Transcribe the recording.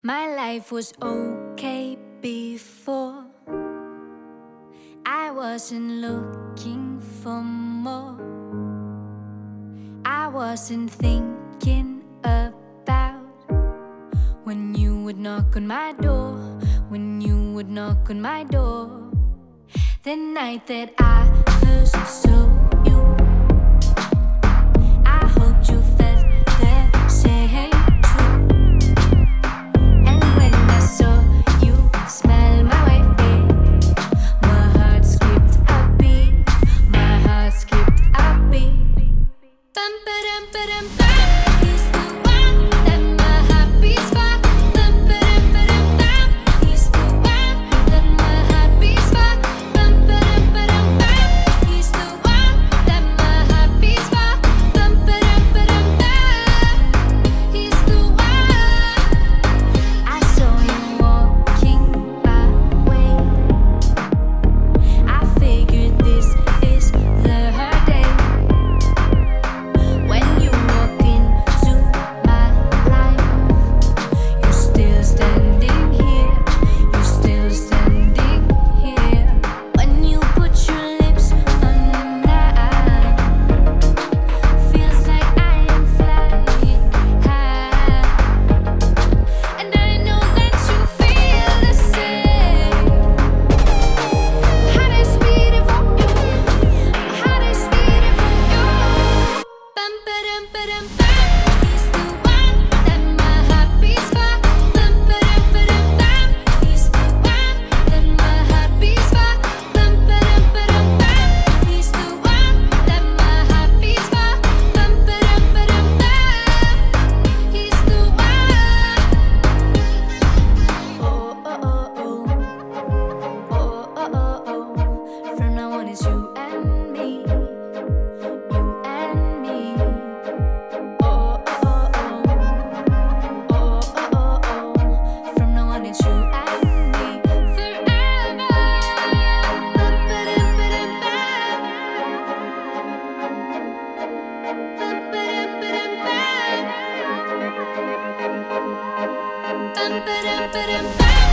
My life was okay before. I wasn't looking for more. I wasn't thinking about when you would knock on my door, when you would knock on my door. The night that I first saw you, I hoped you felt the same too. And when I saw you smile my way, my heart skipped a beat, my heart skipped a beat. Bum ba dum ba dum bum, he's the one that my heart beats for. Bum ba dum ba dum bum, he's the one that my heart beats for. Bum ba dum ba dum bum, he's the one that my heart beats for. Bum ba dum ba dum bum, he's the one. I saw you walking my way. I figured this is the day. When you walk into my life, you're still standing here, you're still standing here. When you put your lips on mine, feels like I am flying high. And I know that you feel the same. Heart is beating for you, my heart is beating for you. Bum ba dum ba dum bum, he's the one that my heart beats for. Bum ba dum ba dum bum, he's the one that my heart beats for. Bum ba dum ba dum bum, he's the one that my heart beats for. Bum ba dum ba dum bum, he's the one. Oh oh oh oh, oh oh oh oh. From now on it's you and me, you and me. Oh oh oh oh, oh oh oh oh. From now on it's you and me forever. Bum ba dum ba dum bum.